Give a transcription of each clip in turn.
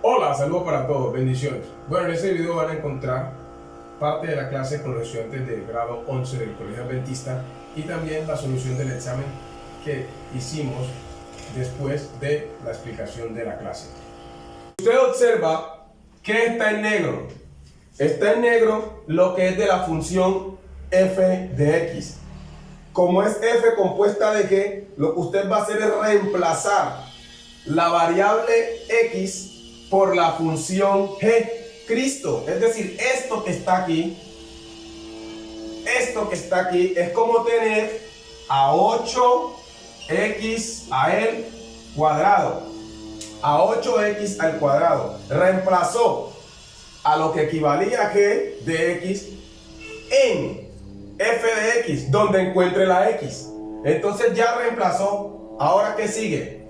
Hola, saludos para todos, bendiciones. Bueno, en este video van a encontrar parte de la clase con los estudiantes del grado 11 del Colegio Adventista y también la solución del examen que hicimos después de la explicación de la clase. Usted observa que está en negro. Está en negro lo que es de la función f de x. Como es f compuesta de g, lo que usted va a hacer es reemplazar la variable x por la función g, Cristo. Es decir, esto que está aquí es como tener a 8x a el cuadrado. A 8x al cuadrado. Reemplazó a lo que equivalía a g de x en f de x, donde encuentre la x. Entonces ya reemplazó. Ahora, ¿qué sigue?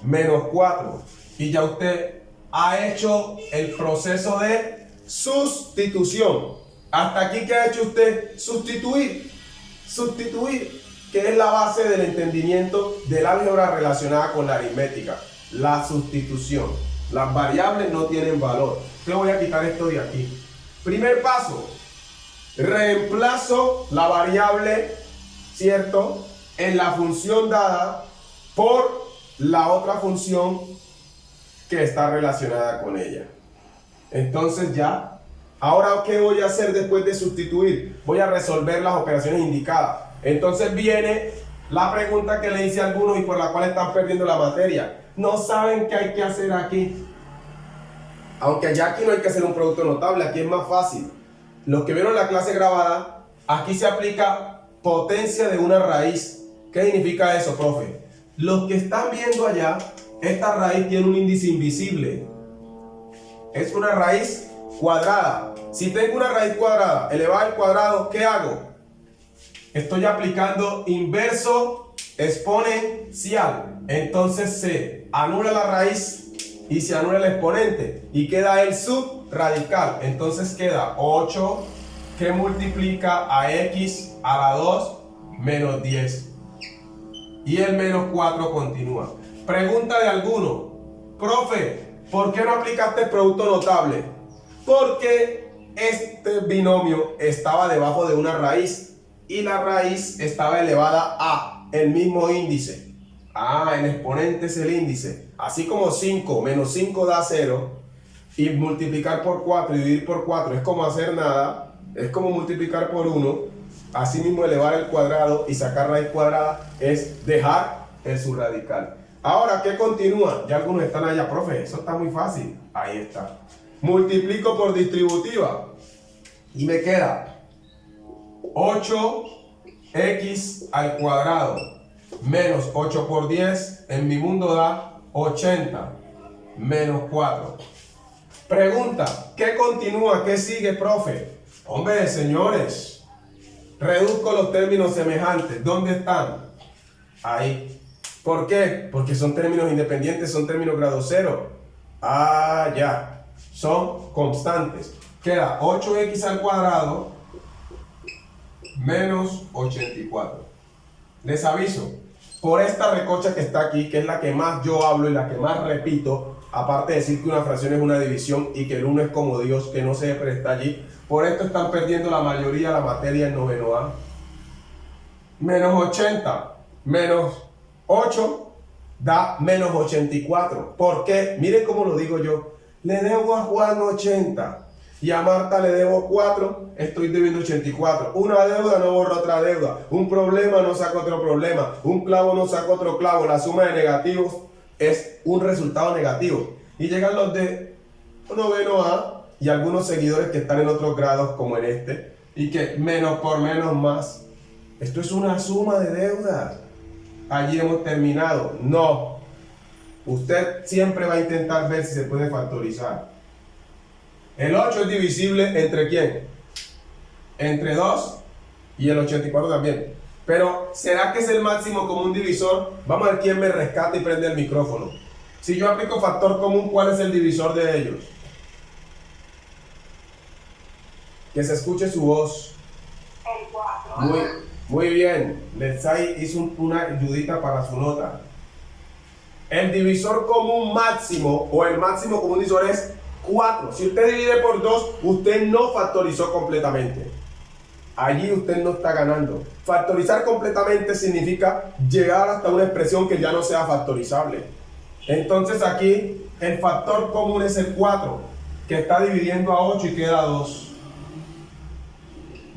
Menos 4. Y ya usted ha hecho el proceso de sustitución. Hasta aquí, ¿qué ha hecho usted? Sustituir. Sustituir, que es la base del entendimiento del álgebra relacionada con la aritmética. La sustitución. Las variables no tienen valor. Te voy a quitar esto de aquí. Primer paso. Reemplazo la variable, ¿cierto?, en la función dada por la otra función que está relacionada con ella. Entonces ya, ahora ¿qué voy a hacer después de sustituir? Voy a resolver las operaciones indicadas. Entonces viene la pregunta que le hice a algunos y por la cual están perdiendo la materia. No saben qué hay que hacer aquí. Aunque ya aquí no hay que hacer un producto notable, aquí es más fácil. Los que vieron la clase grabada, aquí se aplica potencia de una raíz. ¿Qué significa eso, profe? Los que están viendo allá, esta raíz tiene un índice invisible. Es una raíz cuadrada. Si tengo una raíz cuadrada elevada al cuadrado, ¿qué hago? Estoy aplicando inverso exponencial. Entonces se anula la raíz y se anula el exponente. Y queda el subradical. Entonces queda 8 que multiplica a x a la 2 menos 10. Y el menos 4 continúa. Pregunta de alguno: profe, ¿por qué no aplicaste el producto notable? Porque este binomio estaba debajo de una raíz y la raíz estaba elevada a el mismo índice. El exponente es el índice. Así como 5 menos 5 da 0 y multiplicar por 4 y dividir por 4 es como hacer nada, es como multiplicar por 1. Así mismo elevar el cuadrado y sacar raíz cuadrada es dejar el subradical. Ahora, ¿qué continúa? Ya algunos están allá, profe, eso está muy fácil. Ahí está. Multiplico por distributiva y me queda 8x al cuadrado menos 8 por 10 en mi mundo da 80 menos 4. Pregunta: ¿qué continúa? ¿Qué sigue, profe? Hombre, señores, reduzco los términos semejantes. ¿Dónde están? Ahí. ¿Por qué? Porque son términos independientes, son términos grado cero. Ya. Son constantes. Queda 8x al cuadrado menos 84. Les aviso, por esta recocha que está aquí, que es la que más yo hablo y la que más repito, aparte de decir que una fracción es una división y que el 1 es como Dios, que no se presta allí, por esto están perdiendo la mayoría la materia en noveno A. Menos 80 menos 8 da menos 84. ¿Por qué? Miren cómo lo digo yo. Le debo a Juan 80 y a Marta le debo 4, estoy debiendo 84. Una deuda no borra otra deuda. Un problema no saca otro problema. Un clavo no saca otro clavo. La suma de negativos es un resultado negativo. Y llegan los de noveno A y algunos seguidores que están en otros grados como en este, y que menos por menos más. Esto es una suma de deudas. Allí hemos terminado. No. Usted siempre va a intentar ver si se puede factorizar. El 8 es divisible ¿entre quién? Entre 2 y el 84 también. Pero ¿será que es el máximo común divisor? Vamos a ver quién me rescata y prende el micrófono. Si yo aplico factor común, ¿cuál es el divisor de ellos? Que se escuche su voz. El 4. Muy bien. Letsai hizo una ayudita para su nota. El divisor común máximo o el máximo común divisor es 4. Si usted divide por 2, usted no factorizó completamente. Allí usted no está ganando. Factorizar completamente significa llegar hasta una expresión que ya no sea factorizable. Entonces aquí el factor común es el 4, que está dividiendo a 8 y queda 2.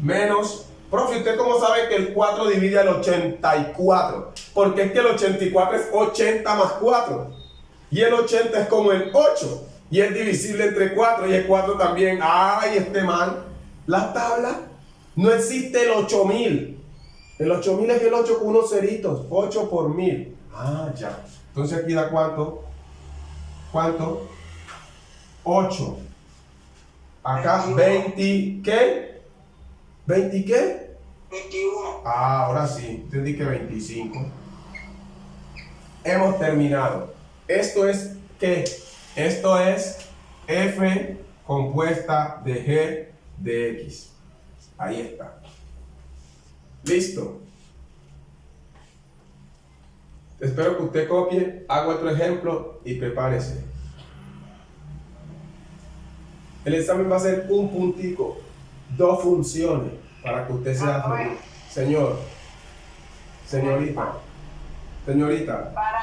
Menos, profe, ¿usted cómo sabe que el 4 divide al 84? Porque es que el 84 es 80 más 4. Y el 80 es como el 8. Y es divisible entre 4. Y el 4 también. ¡Ay, este man! Las tablas. No existe el 8000. El 8000 es el 8 con unos ceritos. 8 por 1000. Ah, ya. Entonces aquí da ¿cuánto? ¿Cuánto? 8. Acá 20. ¿Qué? ¿20 qué? 21. Ah, ahora sí. Entendí que 25. Hemos terminado. Esto es ¿qué? Esto es f compuesta de g de x. Ahí está. Listo. Espero que usted copie, haga otro ejemplo y prepárese. El examen va a ser un puntico, 2 funciones para que usted sea feliz. Señor, señorita, señorita. Para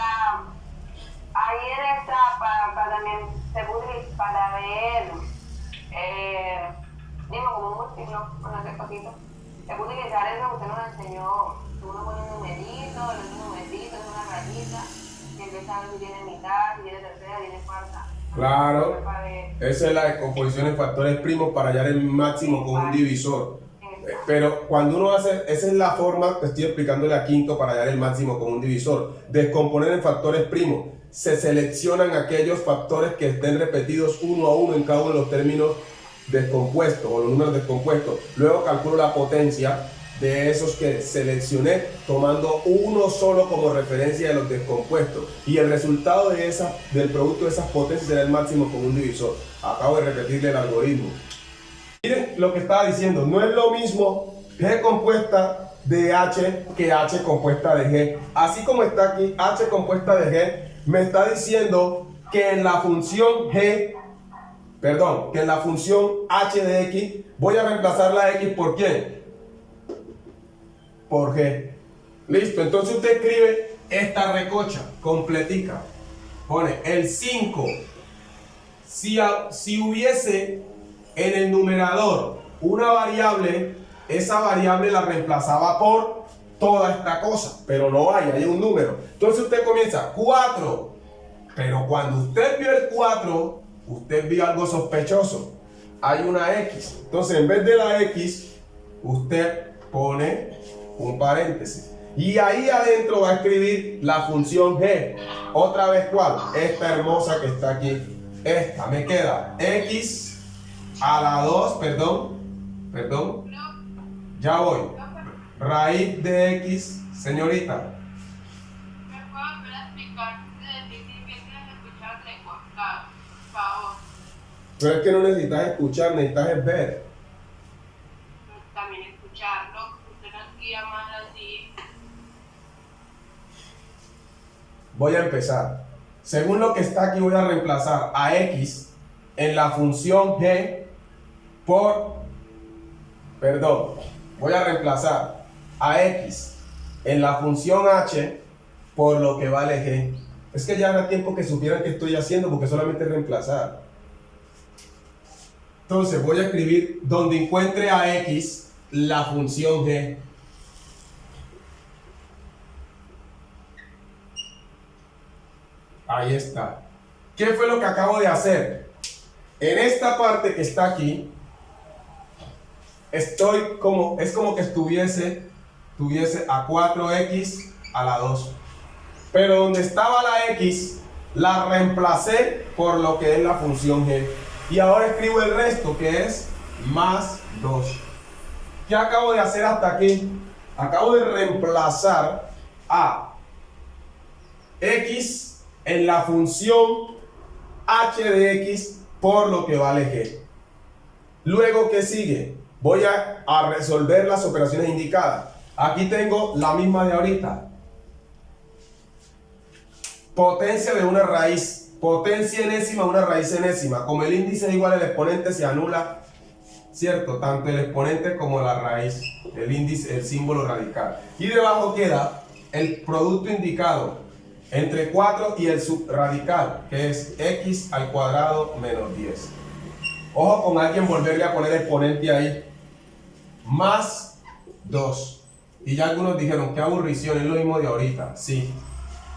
ahí en esta, para también se puede para ver, dime como un múltiplo con ese cosito. Se puede utilizar eso que usted nos enseñó. Uno pone un numerito, el otro numerito, es una rayita, y empieza a ver si tiene mitad, si tiene tercera, si tiene cuarta. Claro, esa es la descomposición en factores primos para hallar el máximo con un divisor. Pero cuando uno hace, esa es la forma que estoy explicándole a quinto para hallar el máximo con un divisor. Descomponer en factores primos. Se seleccionan aquellos factores que estén repetidos uno a uno en cada uno de los términos descompuestos o los números descompuestos. Luego calculo la potencia de esos que seleccioné tomando uno solo como referencia de los descompuestos, y el resultado de del producto de esas potencias será el máximo con un divisor. Acabo de repetirle el algoritmo. Miren lo que estaba diciendo, no es lo mismo G compuesta de H que H compuesta de G. Así como está aquí H compuesta de G, me está diciendo que en la función que en la función H de X voy a reemplazar la X por ¿quién? Por G. Listo, entonces usted escribe esta recocha completica. Pone el 5. Si hubiese en el numerador una variable, esa variable la reemplazaba por toda esta cosa, pero no hay un número. Entonces usted comienza 4, pero cuando usted vio el 4, usted vio algo sospechoso. Hay una X. Entonces en vez de la X, usted pone un paréntesis. Y ahí adentro va a escribir la función G. Otra vez, ¿cuál? Esta hermosa que está aquí. Esta me queda X a la 2, perdón. Ya voy. Raíz de X, señorita. ¿Me puedo volver a explicar de difícil escuchar lengua? Por favor. Pero es que no necesitas escuchar, necesitas ver. También escucharlo, usted nos guía más así. Voy a empezar. Según lo que está aquí, voy a reemplazar a X en la función G voy a reemplazar a X en la función H por lo que vale G. Es que ya habrá tiempo que supieran qué estoy haciendo, porque solamente es reemplazar. Entonces voy a escribir donde encuentre a X la función G. Ahí está. ¿Qué fue lo que acabo de hacer? En esta parte que está aquí, es como que tuviese a 4x a la 2. Pero donde estaba la x, la reemplacé por lo que es la función g. Y ahora escribo el resto, que es más 2. ¿Qué acabo de hacer hasta aquí? Acabo de reemplazar a x en la función h de x por lo que vale g. Luego, ¿qué sigue? Voy a resolver las operaciones indicadas. Aquí tengo la misma de ahorita. potencia de una raíz, potencia enésima de una raíz enésima. Como el índice es igual al exponente, se anula, ¿cierto? Tanto el exponente como la raíz, el índice, el símbolo radical. Y debajo queda el producto indicado entre 4 y el subradical, que es x al cuadrado menos 10. Ojo con alguien volverle a poner exponente ahí. Más 2. Y ya algunos dijeron, qué aburrición, es lo mismo de ahorita. Sí.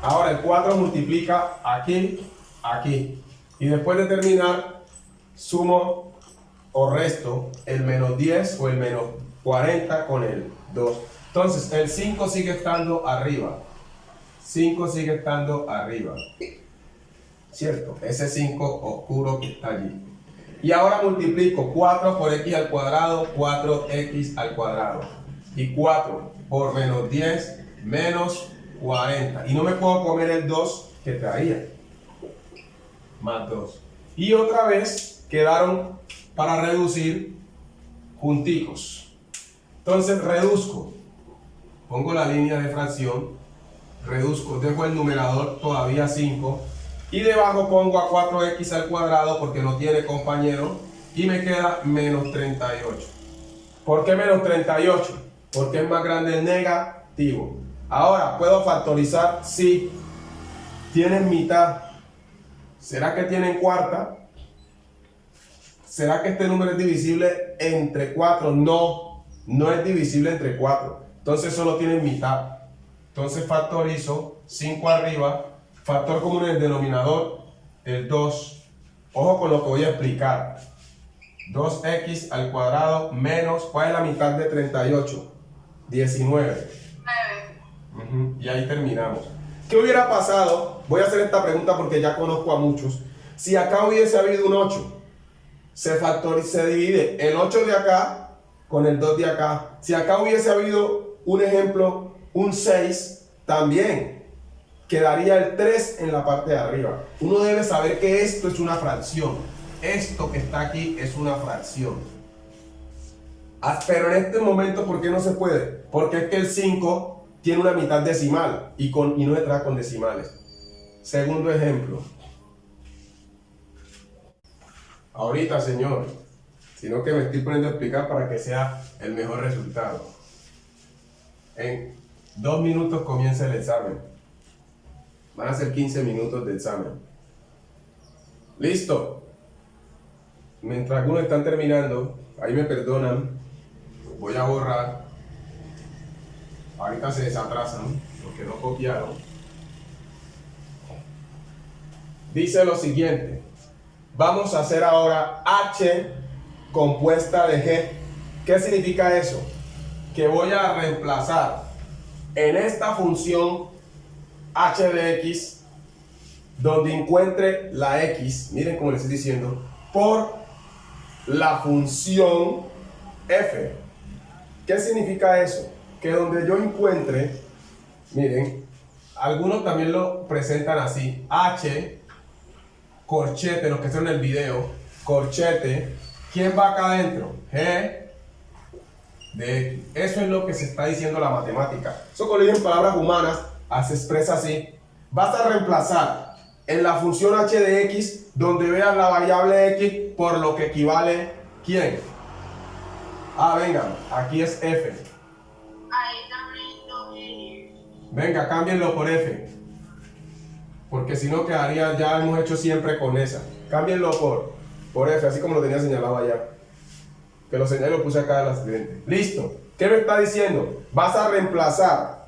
Ahora el 4 multiplica aquí, aquí. Y después de terminar, sumo o resto el menos 10 o el menos 40 con el 2. Entonces el 5 sigue estando arriba. 5 sigue estando arriba. ¿Cierto? Ese 5 oscuro que está allí. Y ahora multiplico 4 por x al cuadrado, 4x al cuadrado. Y 4 por menos 10, menos 40. Y no me puedo comer el 2 que traía. Más 2. Y otra vez quedaron para reducir junticos. Entonces reduzco. Pongo la línea de fracción. Reduzco. Dejo el numerador todavía 5. Y debajo pongo a 4x al cuadrado porque no tiene compañero. Y me queda menos 38. ¿Por qué menos 38? Porque es más grande el negativo. Ahora, ¿puedo factorizar? Sí. Tienen mitad. ¿Será que tienen cuarta? ¿Será que este número es divisible entre 4? No, no es divisible entre 4. Entonces solo tienen mitad. Entonces factorizo 5 arriba. Factor común en el denominador, el 2. Ojo con lo que voy a explicar. 2x al cuadrado menos, ¿cuál es la mitad de 38? 19. Y ahí terminamos. ¿Qué hubiera pasado? Voy a hacer esta pregunta porque ya conozco a muchos. Si acá hubiese habido un 8, se divide el 8 de acá con el 2 de acá. Si acá hubiese habido un ejemplo, un 6, también quedaría el 3 en la parte de arriba. Uno debe saber que esto es una fracción. Esto que está aquí es una fracción. Pero en este momento, ¿por qué no se puede? Porque es que el 5 tiene una mitad decimal y no se trae con decimales. Segundo ejemplo. Ahorita, señor, sino que me estoy poniendo a explicar para que sea el mejor resultado. En 2 minutos comienza el examen. Van a ser 15 minutos de examen. ¿Listo? Mientras algunos están terminando, ahí me perdonan, voy a borrar. Ahorita se desatrasan, porque no copiaron. Dice lo siguiente. Vamos a hacer ahora h compuesta de g. ¿Qué significa eso? Que voy a reemplazar en esta función h de x, donde encuentre la x, miren como les estoy diciendo, por la función f. ¿Qué significa eso? Que donde yo encuentre, miren, algunos también lo presentan así, h, corchete, los que están en el video, corchete, ¿quién va acá adentro? G de x. Eso es lo que se está diciendo la matemática. Eso cuando dicen palabras humanas, se expresa así. Vas a reemplazar en la función h de x, donde veas la variable x, por lo que equivale, ¿quién? Venga, aquí es f. Venga, cámbienlo por f. Porque si no quedaría, ya hemos hecho siempre con esa. Cámbienlo por f, así como lo tenía señalado allá. Que lo señalé y lo puse acá en la siguiente. Listo. ¿Qué me está diciendo? Vas a reemplazar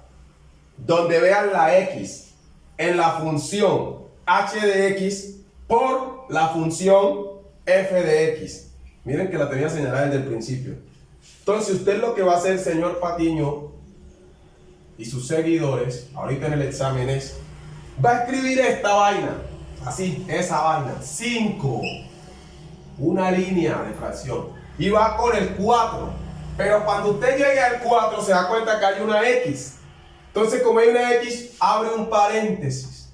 donde vean la x en la función h de x por la función f de x. Miren que la tenía señalada desde el principio. Entonces usted lo que va a hacer, señor Patiño, y sus seguidores, ahorita en el examen es, va a escribir esta vaina, así, esa vaina, 5, una línea de fracción, y va con el 4, pero cuando usted llegue al 4 se da cuenta que hay una x. Entonces, como hay una x, abre un paréntesis.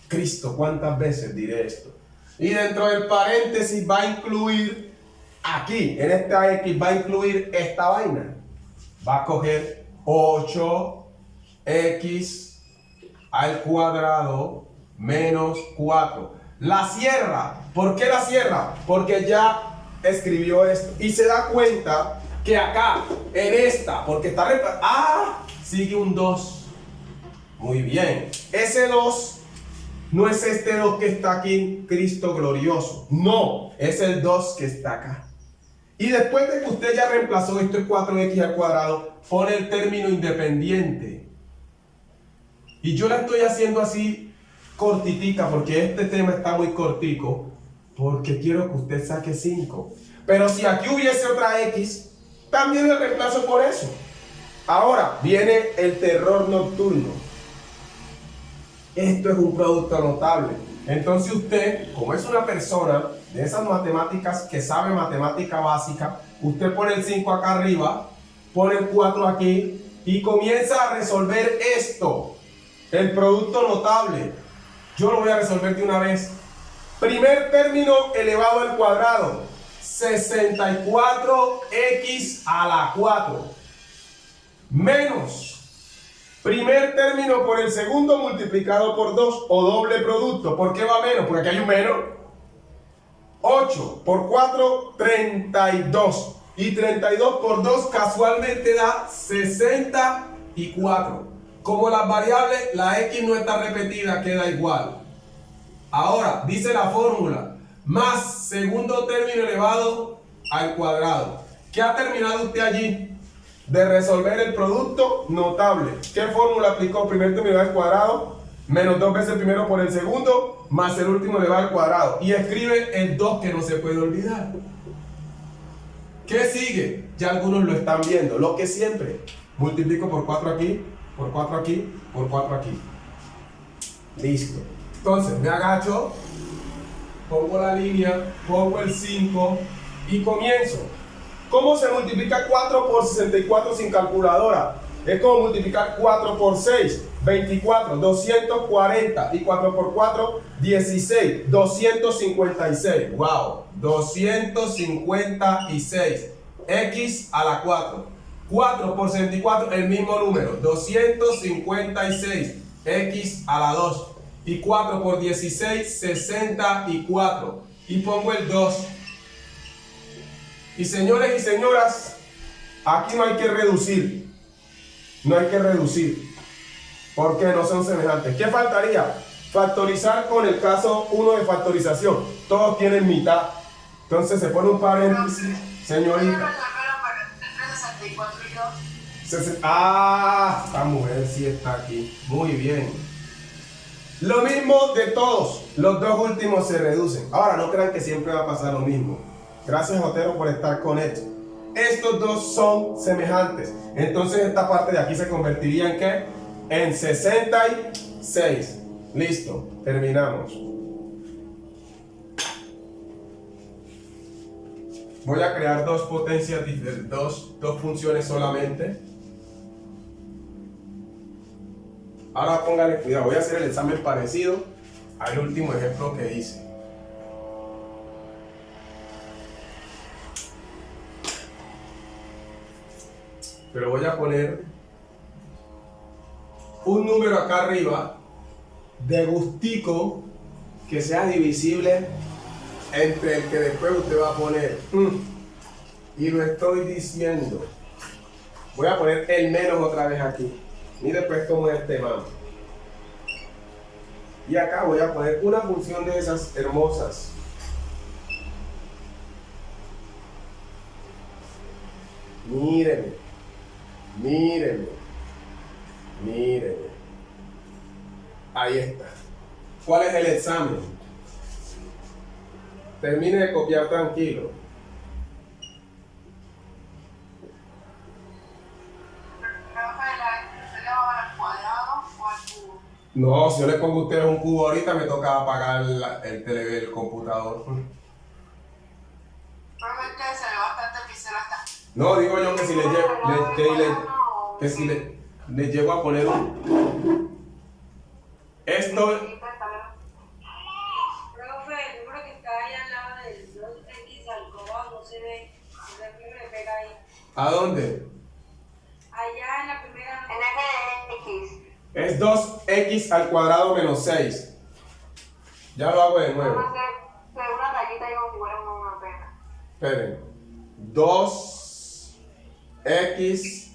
Cristo, ¿cuántas veces diré esto? Y dentro del paréntesis va a incluir, aquí, en esta x, va a incluir esta vaina. Va a coger 8x al cuadrado menos 4. La cierra. ¿Por qué la cierra? Porque ya escribió esto. Y se da cuenta que acá, en esta, porque está... sigue un 2. Muy bien. Ese 2 no es este 2 que está aquí en Cristo glorioso. No, es el 2 que está acá. Y después de que usted ya reemplazó esto es 4x al cuadrado, pone el término independiente. Y yo la estoy haciendo así cortitica porque este tema está muy cortico, porque quiero que usted saque 5. Pero si aquí hubiese otra x, también la reemplazo por eso. Ahora viene el terror nocturno. Esto es un producto notable. Entonces usted, como es una persona de esas matemáticas que sabe matemática básica, usted pone el 5 acá arriba, pone el 4 aquí y comienza a resolver esto. El producto notable. Yo lo voy a resolver de una vez. Primer término elevado al cuadrado. 64x a la 4. Menos. Primer término por el segundo multiplicado por 2 o doble producto. ¿Por qué va menos? Porque aquí hay un menos. 8 por 4, 32. Y 32 por 2 casualmente da 64. Como las variables, la x no está repetida, queda igual. Ahora, dice la fórmula, más segundo término elevado al cuadrado. ¿Qué ha terminado usted allí? De resolver el producto notable. ¿Qué fórmula aplicó? Primer término elevado al cuadrado, menos 2 veces el primero por el segundo, más el último elevado al cuadrado. Y escribe el 2 que no se puede olvidar. ¿Qué sigue? Ya algunos lo están viendo. Lo que siempre. Multiplico por 4 aquí, por 4 aquí, por 4 aquí. Listo. Entonces me agacho, pongo la línea, pongo el 5 y comienzo. ¿Cómo se multiplica 4 por 64 sin calculadora? Es como multiplicar 4 por 6, 24, 240 y 4 por 4, 16, 256. ¡Wow! 256. X a la 4. 4 por 64, el mismo número, 256. X a la 2. Y 4 por 16, 64. Y pongo el 2. Y señores y señoras, aquí no hay que reducir. No hay que reducir. Porque no son semejantes. ¿Qué faltaría? Factorizar con el caso 1 de factorización. Todos tienen mitad. Entonces se pone un paréntesis, señorita. Esta mujer sí está aquí. Muy bien. Lo mismo de todos. Los dos últimos se reducen. Ahora no crean que siempre va a pasar lo mismo. Gracias, Otero, por estar con esto. Estos dos son semejantes. Entonces esta parte de aquí se convertiría en ¿qué? En 66. Listo. Terminamos. Voy a crear dos potencias diferentes, dos funciones solamente. Ahora pónganle cuidado. Voy a hacer el examen parecido al último ejemplo que hice. Pero voy a poner un número acá arriba de gustico que sea divisible entre el que después usted va a poner. Y lo estoy diciendo. Voy a poner el menos otra vez aquí. Mire pues cómo es este mamo. Y acá voy a poner una función de esas hermosas. Mírenme. Mírenme, mírenme. Ahí está. ¿Cuál es el examen? Termine de copiar tranquilo. No, si yo le pongo a ustedes un cubo ahorita me toca apagar el computador. Probablemente se ve bastante píxel acá. No, digo yo que si le llego a poner un... Esto... Profe, el número que está ahí al lado del 2x al coba no se ve. ¿Qué le pega ahí? ¿A dónde? Allá en la primera. En X. Es 2x al cuadrado menos 6. Ya lo hago de nuevo. Vamos a hacer una rayita y como si fuera una pena. Esperen. 2x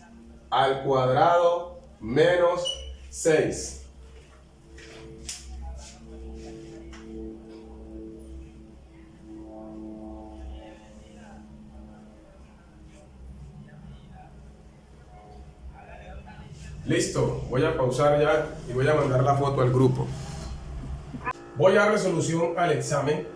al cuadrado menos 6. Listo, voy a pausar ya y voy a mandar la foto al grupo. Voy a dar resolución al examen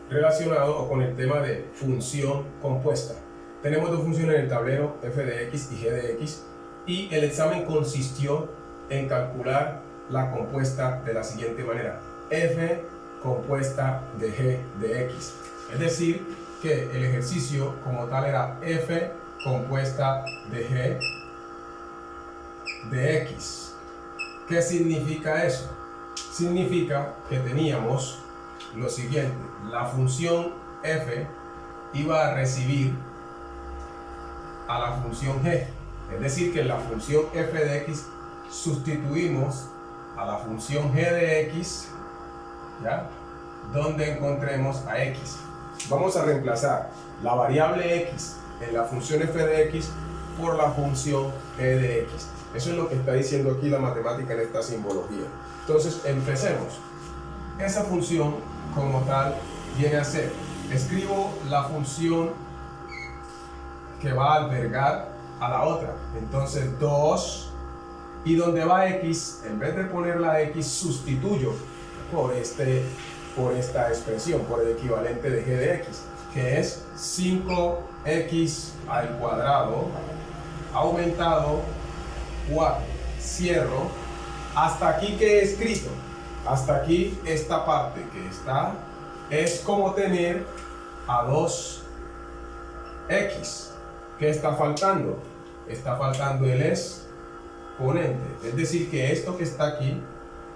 relacionado con el tema de función compuesta. Tenemos dos funciones en el tablero, f de x y g de x, y el examen consistió en calcular la compuesta de la siguiente manera: f compuesta de g de x. Es decir, que el ejercicio como tal era f compuesta de g de x. ¿Qué significa eso? Significa que teníamos lo siguiente: la función f iba a recibir a la función g, es decir, que en la función f de x sustituimos a la función g de x, ¿ya?, donde encontremos a x. Vamos a reemplazar la variable x en la función f de x por la función g de x. Eso es lo que está diciendo aquí la matemática en esta simbología. Entonces, empecemos. Esa función como tal viene a ser: escribo la función que va a albergar a la otra. Entonces, 2, y donde va x, en vez de poner la x, sustituyo por esta expresión, por el equivalente de g de x, que es 5x al cuadrado aumentado 4. Cierro. Hasta aquí que he escrito, hasta aquí esta parte que está, es como tener a 2x. ¿Qué está faltando? Está faltando el exponente. Es decir, que esto que está aquí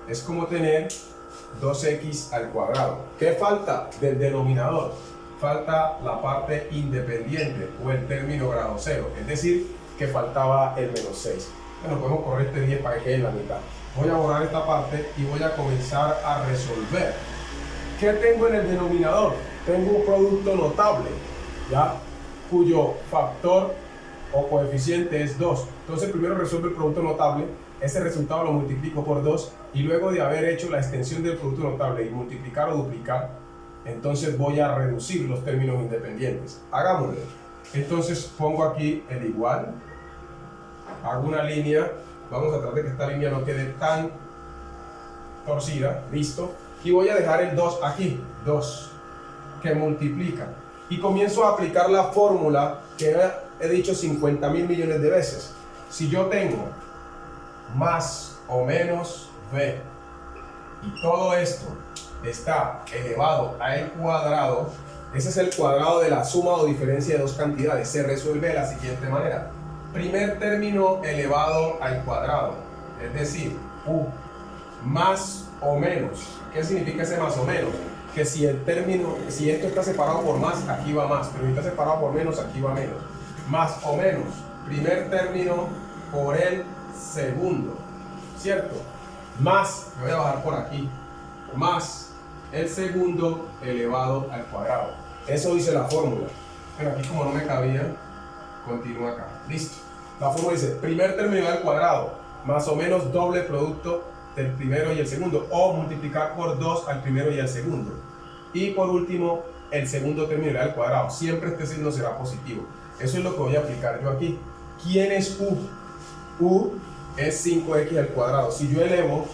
es como tener 2x al cuadrado. ¿Qué falta del denominador? Falta la parte independiente o el término grado cero. Es decir, que faltaba el menos 6. Bueno, podemos correr este 10 para que quede en la mitad. Voy a borrar esta parte y voy a comenzar a resolver. ¿Qué tengo en el denominador? Tengo un producto notable, ¿ya?, cuyo factor o coeficiente es 2. Entonces primero resuelvo el producto notable, ese resultado lo multiplico por 2, y luego de haber hecho la extensión del producto notable y multiplicar o duplicar, entonces voy a reducir los términos independientes. Hagámoslo. Entonces pongo aquí el igual, hago una línea, vamos a tratar de que esta línea no quede tan torcida, listo, y voy a dejar el 2 aquí, 2, que multiplica, y comienzo a aplicar la fórmula que he dicho 50.000 millones de veces. Si yo tengo más o menos b y todo esto está elevado al cuadrado, ese es el cuadrado de la suma o diferencia de dos cantidades. Se resuelve de la siguiente manera: primer término elevado al cuadrado, es decir, u más o menos. ¿Qué significa ese más o menos? Que si esto está separado por más, aquí va más, pero si está separado por menos, aquí va menos. Más o menos, primer término por el segundo, ¿cierto? Más, me voy a bajar por aquí, más el segundo elevado al cuadrado. Eso dice la fórmula. Pero aquí, como no me cabía, continúa acá. Listo. La fórmula dice: primer término al cuadrado más o menos doble producto del primero y el segundo, o multiplicar por 2 al primero y al segundo. Y por último, el segundo término al cuadrado. Siempre este signo será positivo. Eso es lo que voy a aplicar yo aquí. ¿Quién es u? U es 5x al cuadrado. Si yo elevo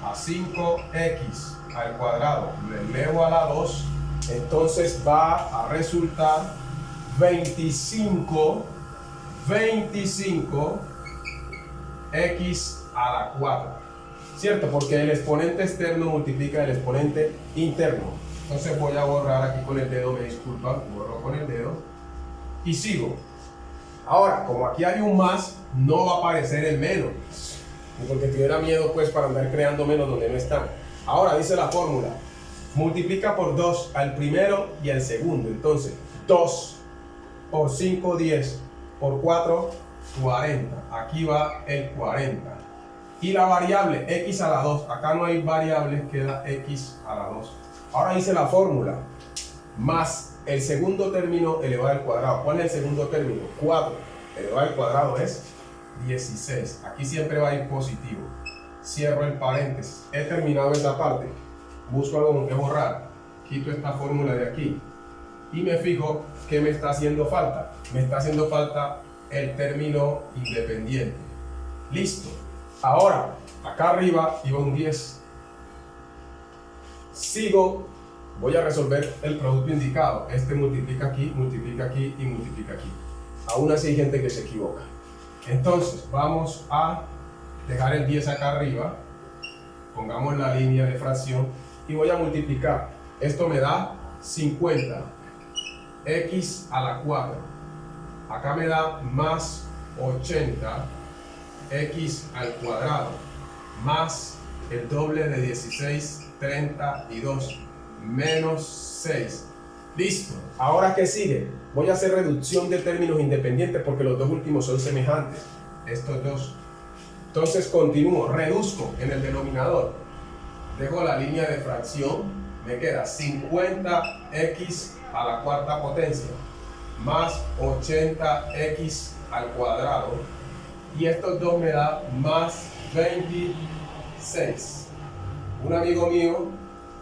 a 5x al cuadrado, lo elevo a la 2, entonces va a resultar 25x a la 4, ¿cierto? Porque el exponente externo multiplica el exponente interno. Entonces voy a borrar aquí con el dedo, me disculpan, borro con el dedo y sigo. Ahora, como aquí hay un más, no va a aparecer el menos, porque tuviera miedo pues para andar creando menos donde no están. Ahora dice la fórmula: multiplica por 2 al primero y al segundo. Entonces 2 por 5, 10, por 4, 40. Aquí va el 40. Y la variable x a la 2, acá no hay variables, queda x a la 2. Ahora hice la fórmula, más el segundo término elevado al cuadrado. ¿Cuál es el segundo término? 4 elevado al cuadrado es 16. Aquí siempre va a ir positivo. Cierro el paréntesis. He terminado esa parte. Busco algo con que borrar. Quito esta fórmula de aquí. Y me fijo que me está haciendo falta. Me está haciendo falta el término independiente. Listo. Ahora, acá arriba iba un 10. Sigo. Voy a resolver el producto indicado. Este multiplica aquí y multiplica aquí. Aún así hay gente que se equivoca. Entonces, vamos a dejar el 10 acá arriba. Pongamos la línea de fracción y voy a multiplicar. Esto me da 50. X a la 4. Acá me da más 80. X al cuadrado. Más el doble de 16, 32. Menos 6. Listo. Ahora, ¿qué sigue? Voy a hacer reducción de términos independientes porque los dos últimos son semejantes. Estos dos. Entonces continúo. Reduzco en el denominador. Dejo la línea de fracción. Me queda 50x a la cuarta potencia más 80x al cuadrado. Y estos dos me da más 26. Un amigo mío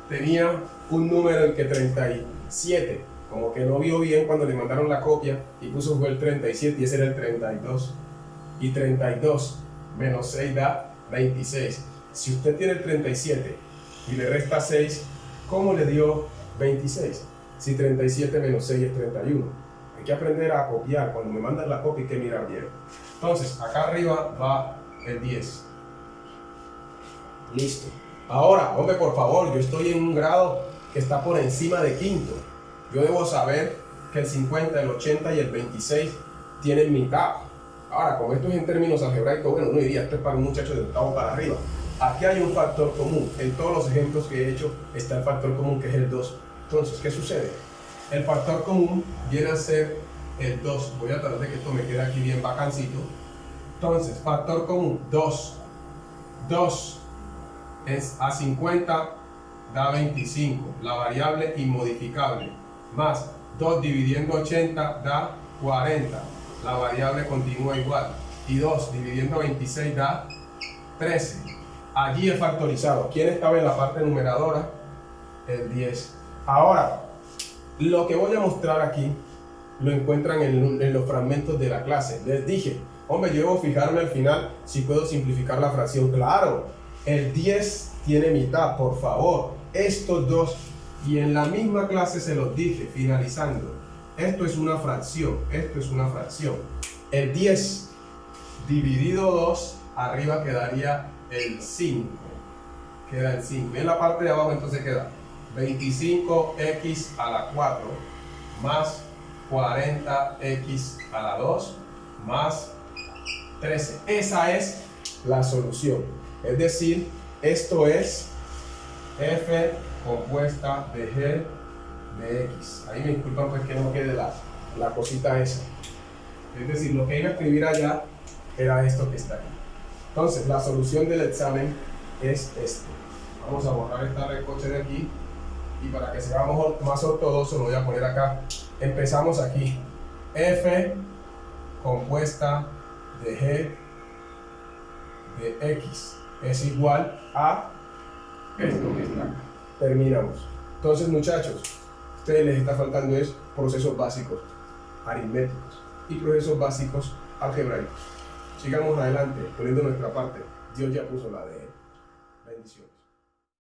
tenía un número el que 37, como que no vio bien cuando le mandaron la copia y puso fue el 37 y ese era el 32. Y 32 menos 6 da 26. Si usted tiene el 37 y le resta 6, ¿cómo le dio 26? Si 37 menos 6 es 31. Hay que aprender a copiar. Cuando me mandan la copia hay que mirar bien. Entonces, acá arriba va el 10. Listo. Ahora, hombre, por favor, yo estoy en un grado que está por encima de quinto. Yo debo saber que el 50, el 80 y el 26 tienen mitad. Ahora, como esto es en términos algebraicos, bueno, uno diría, esto es para un muchacho de octavo para arriba. Aquí hay un factor común. En todos los ejemplos que he hecho está el factor común, que es el 2. Entonces, ¿qué sucede? El factor común viene a ser el 2. Voy a tratar de que esto me quede aquí bien bacancito. Entonces, factor común, 2. 2 es a 50 da 25, la variable inmodificable, más 2 dividiendo 80 da 40, la variable continúa igual, y 2 dividiendo 26 da 13. Allí he factorizado. ¿Quién estaba en la parte numeradora? El 10. Ahora, lo que voy a mostrar aquí lo encuentran en los fragmentos de la clase. Les dije, hombre, yo debo fijarme al final si puedo simplificar la fracción. Claro, el 10 tiene mitad, por favor. Estos dos, y en la misma clase se los dije, finalizando. Esto es una fracción, esto es una fracción. El 10 dividido 2, arriba quedaría el 5. Queda el 5. Y en la parte de abajo entonces queda 25x a la 4 más 40x a la 2 más 13. Esa es la solución. Es decir, esto es f compuesta de g de x. Ahí me disculpan pues que no quede la cosita esa. Es decir, lo que iba a escribir allá era esto que está aquí. Entonces, la solución del examen es esto. Vamos a borrar esta recoche de aquí. Y para que sea más ortodoxo, lo voy a poner acá. Empezamos aquí. F compuesta de g de x es igual a esto que está acá. Terminamos. Entonces, muchachos, a ustedes les está faltando es procesos básicos aritméticos y procesos básicos algebraicos. Sigamos adelante, poniendo nuestra parte. Dios ya puso la de él. Bendición.